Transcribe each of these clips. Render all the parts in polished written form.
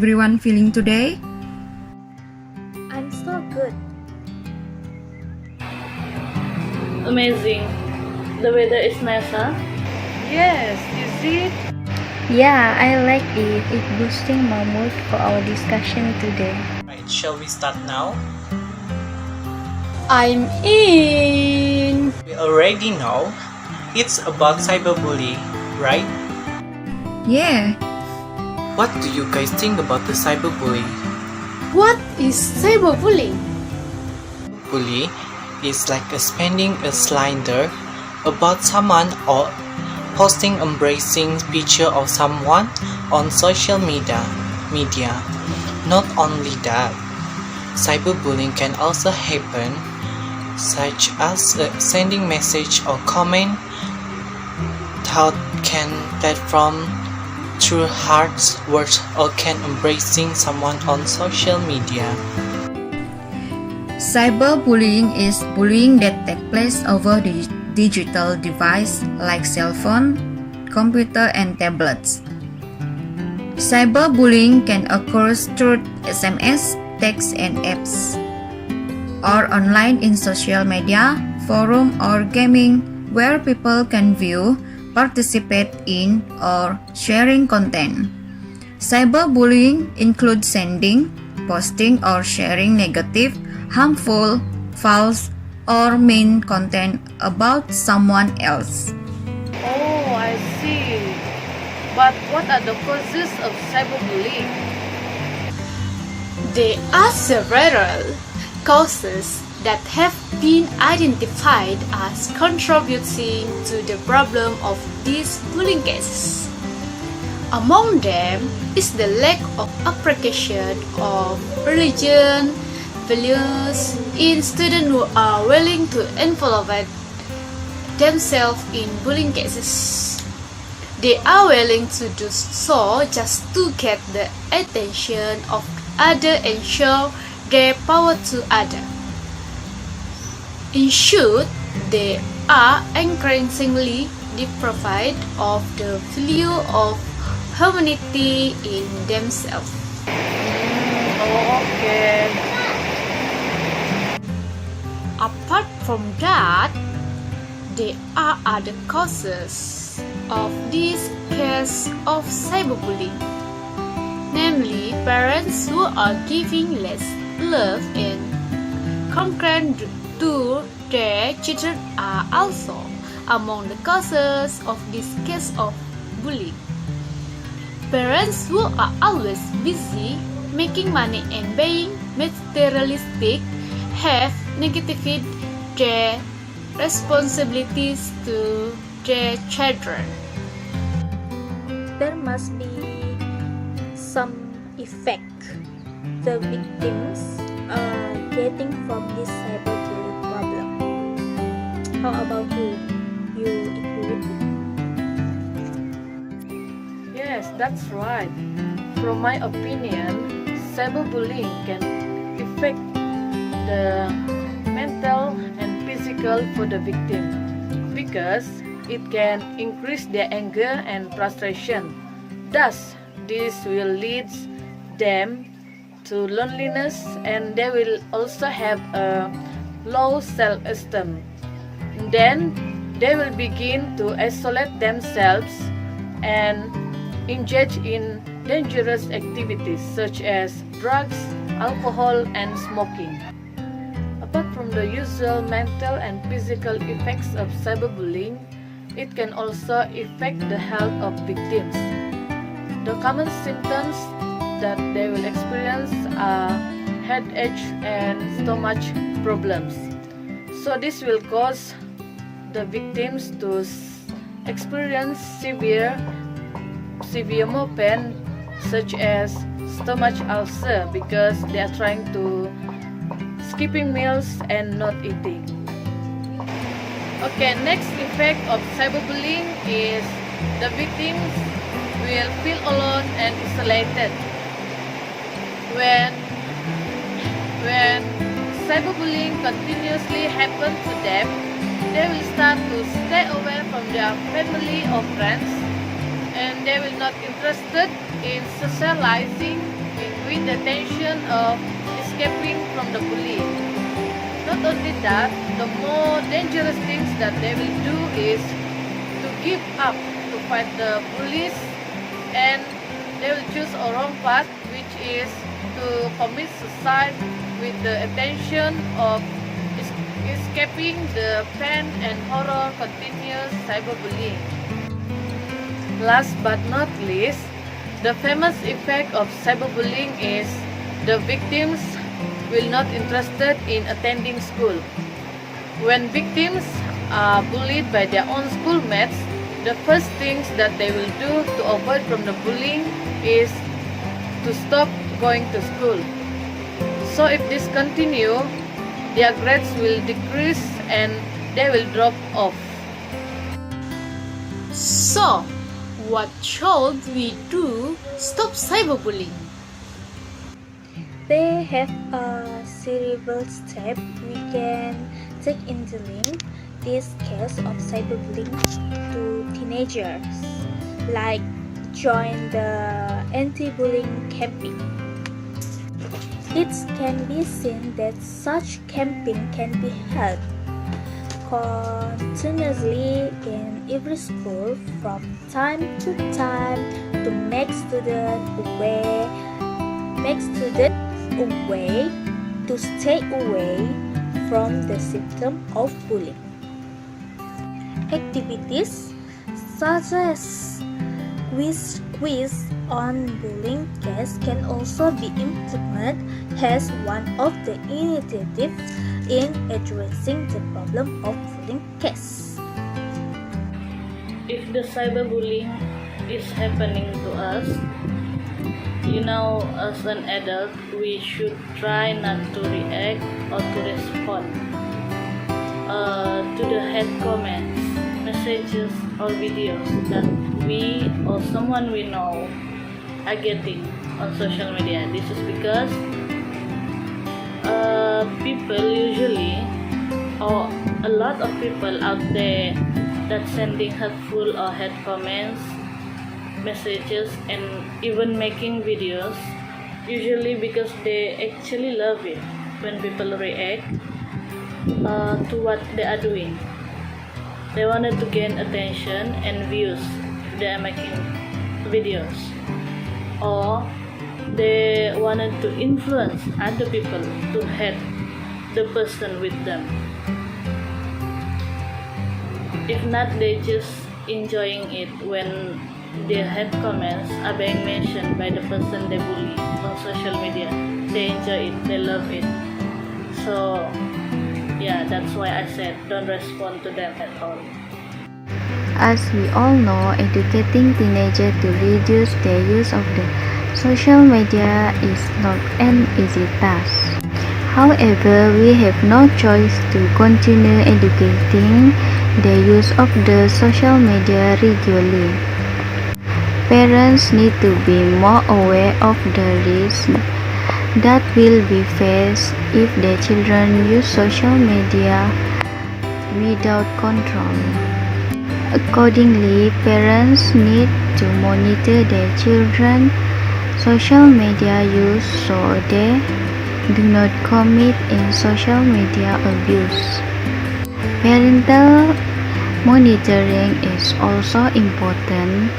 everyone feeling today? I'm so good. Amazing. The weather is nice, huh? Yes, is it? Yeah, I like it. It's boosting my mood for our discussion today. Right, shall we start now? I'm in. We already know it's about cyberbullying, right? Yeah, What do you guys think about the cyberbullying? What is cyberbullying? Bully is like spending a slander about someone or posting embracing picture of someone on social media. Not only that, cyberbullying can also happen, such as sending message or comment that can platform through harsh words or can embracing someone on social media. cyberbullying is bullying that takes place over the digital device like cell phone, computer, and tablets. Cyberbullying can occur through SMS, text, and apps, or online in social media, forum, or gaming where people can view, participate in, or sharing content. Cyberbullying includes sending, posting, or sharing negative, harmful, false, or mean content about someone else. Oh, I see. But what are the causes of cyberbullying? There are several causes that have been identified as contributing to the problem of these bullying cases. Among them is the lack of appreciation of religion, values in students who are willing to involve themselves in bullying cases. They are willing to do so just to get the attention of others and show their power to others. In short, they are increasingly deprived of the value of humanity in themselves. Oh, okay. Apart from that, there are other causes of this case of cyberbullying, namely parents who are giving less love and concern to their children are also among the causes of this case of bullying. Parents who are always busy making money and being materialistic have negated their responsibilities to their children. There must be some effect the victims are getting from this cyberbullying problem. How about you? You agree with me? Yes, that's right. From my opinion, cyberbullying can affect the mental and physical for the victim because it can increase their anger and frustration. Thus, this will lead them to loneliness and they will also have a low self-esteem. Then they will begin to isolate themselves and engage in dangerous activities such as drugs, alcohol, and smoking. Apart from the usual mental and physical effects of cyberbullying, it can also affect the health of victims. The common symptoms that they will experience are headache and stomach problems. So this will cause the victims to experience severe more pain such as stomach ulcer because they are trying to skipping meals and not eating. Okay, next effect of cyberbullying is the victims will feel alone and isolated. When cyberbullying continuously happens to them, they will start to stay away from their family or friends and they will not interested in socializing with the intention of escaping from the bully. Not only that, the more dangerous things that they will do is to give up to fight the bullies, and they will choose a wrong path, which is to commit suicide with the intention of escaping the pain and horror continuous cyberbullying. Last but not least, the famous effect of cyberbullying is the victims will not interested in attending school. When victims are bullied by their own schoolmates, the first things that they will do to avoid from the bullying is to stop going to school. So if this continue, their grades will decrease and they will drop off. So, what should we do stop cyberbullying? They have several steps we can take in dealing this case of cyberbullying to teenagers, like join the anti-bullying campaign. It can be seen that such campaign can be held continuously in every school from time to time to make students away to stay away from the symptom of bullying. Activities such as quiz on bullying case can also be implemented as one of the initiatives in addressing the problem of bullying case. If the cyberbullying is happening to us, as an adult, we should try not to react or to respond to the hate comments, messages, or videos that we or someone we know are getting on social media. This is because people usually, or a lot of people out there that sending hurtful or hate comments, messages, and even making videos, usually because they actually love it when people react to what they are doing. They wanted to gain attention and views if they are making videos, or they wanted to influence other people to hate the person with them. If not, they just enjoying it when their hate comments are being mentioned by the person they bully on social media. They enjoy it, they love it. So yeah, that's why I said don't respond to them at all. As we all know, educating teenagers to reduce their use of the social media is not an easy task. However, we have no choice to continue educating the use of the social media regularly. Parents need to be more aware of the risks that will be faced if their children use social media without control. Accordingly, parents need to monitor their children's social media use so they do not commit in social media abuse. Parental monitoring is also important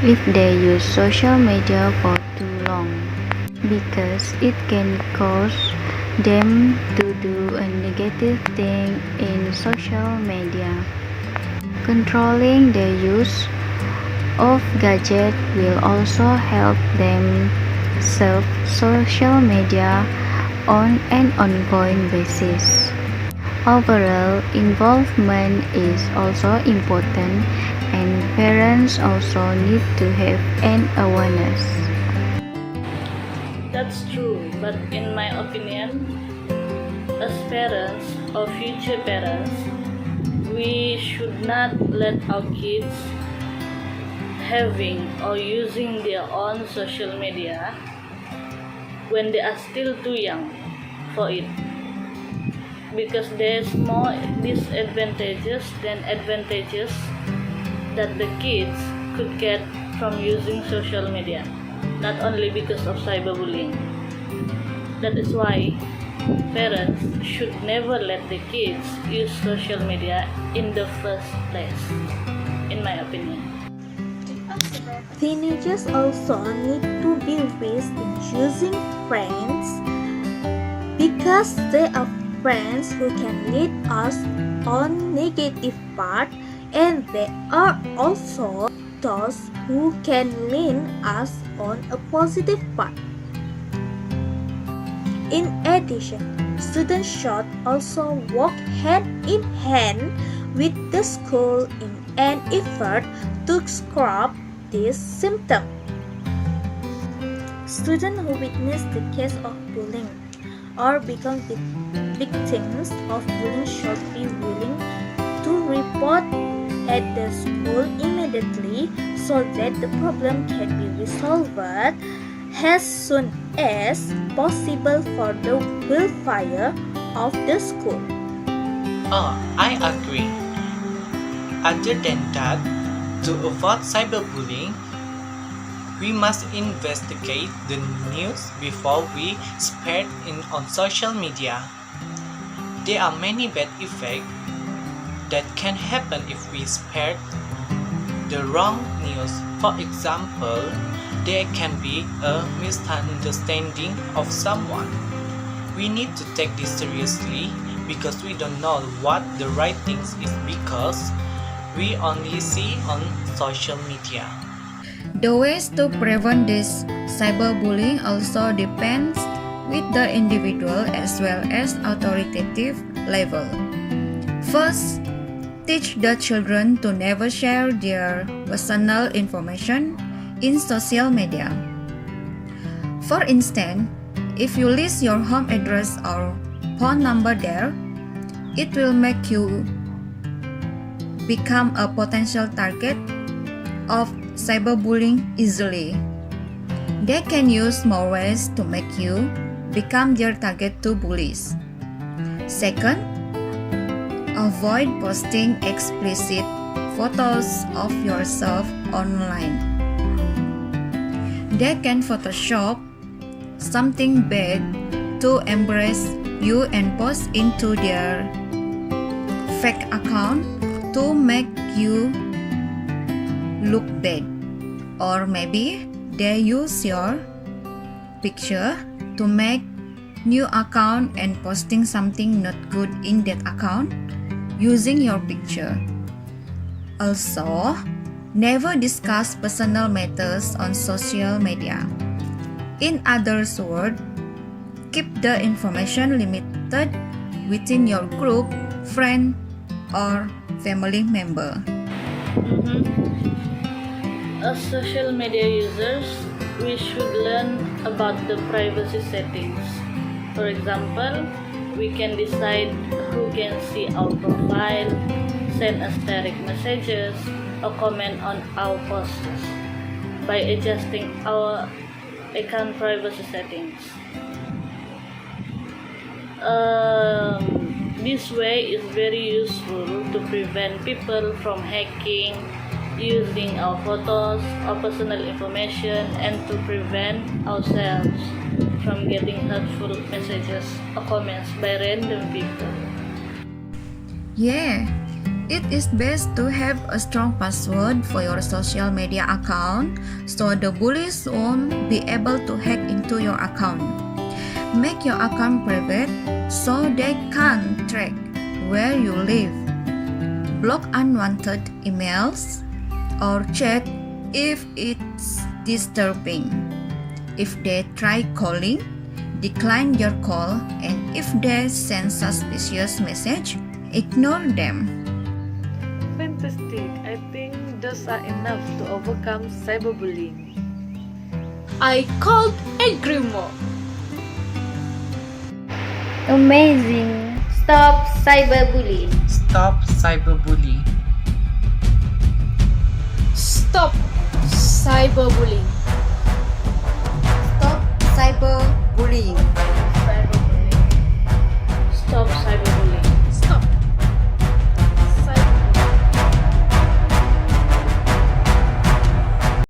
if they use social media for too long, because it can cause them to do a negative thing in social media. Controlling the use of gadgets will also help them surf social media on an ongoing basis. Overall, involvement is also important, and parents also need to have an awareness. That's true, but in my opinion, as parents or future parents, we should not let our kids having or using their own social media when they are still too young for it, because there's more disadvantages than advantages that the kids could get from using social media, not only because of cyberbullying. That is why parents should never let the kids use social media in the first place, in my opinion. Teenagers also need to be wise in choosing friends because they are friends who can lead us on negative path, and they are also those who can lead us on a positive path. In addition, students should also work hand in hand with the school in an effort to curb this symptom. Students who witness the case of bullying or become victims of bullying should be willing to report at the school immediately so that the problem can be resolved as soon as possible for the welfare of the school. I agree. Other than that, to avoid cyberbullying, we must investigate the news before we spread it on social media. There are many bad effects that can happen if we spread the wrong news. For example, there can be a misunderstanding of someone. We need to take this seriously because we don't know what the right thing is because we only see on social media. The ways to prevent this cyberbullying also depends with the individual as well as authoritative level. First, teach the children to never share their personal information in social media. For instance, if you list your home address or phone number there, it will make you become a potential target of cyberbullying easily. They can use more ways to make you become their target to bullies. Second, avoid posting explicit photos of yourself online. They can Photoshop something bad to embrace you and post into their fake account to make you look bad. Or maybe they use your picture to make new account and posting something not good in that account using your picture. Also, never discuss personal matters on social media. In other words, keep the information limited within your group, friend, or family member. As social media users, we should learn about the privacy settings. For example, we can decide who can see our profile, send us direct messages, or comment on our posts by adjusting our account privacy settings. This way is very useful to prevent people from hacking, using our photos or personal information, and to prevent ourselves from getting hurtful messages or comments by random people. Yeah, it is best to have a strong password for your social media account so the bullies won't be able to hack into your account. Make your account private so they can't track where you live. Block unwanted emails or chat if it's disturbing. If they try calling, decline your call, and if they send suspicious message, ignore them. Fantastic. I think those are enough to overcome cyberbullying. I can't agree more. Amazing! Stop cyberbullying. Stop cyberbullying. Stop cyberbullying. Stop cyberbullying. Stop cyberbullying.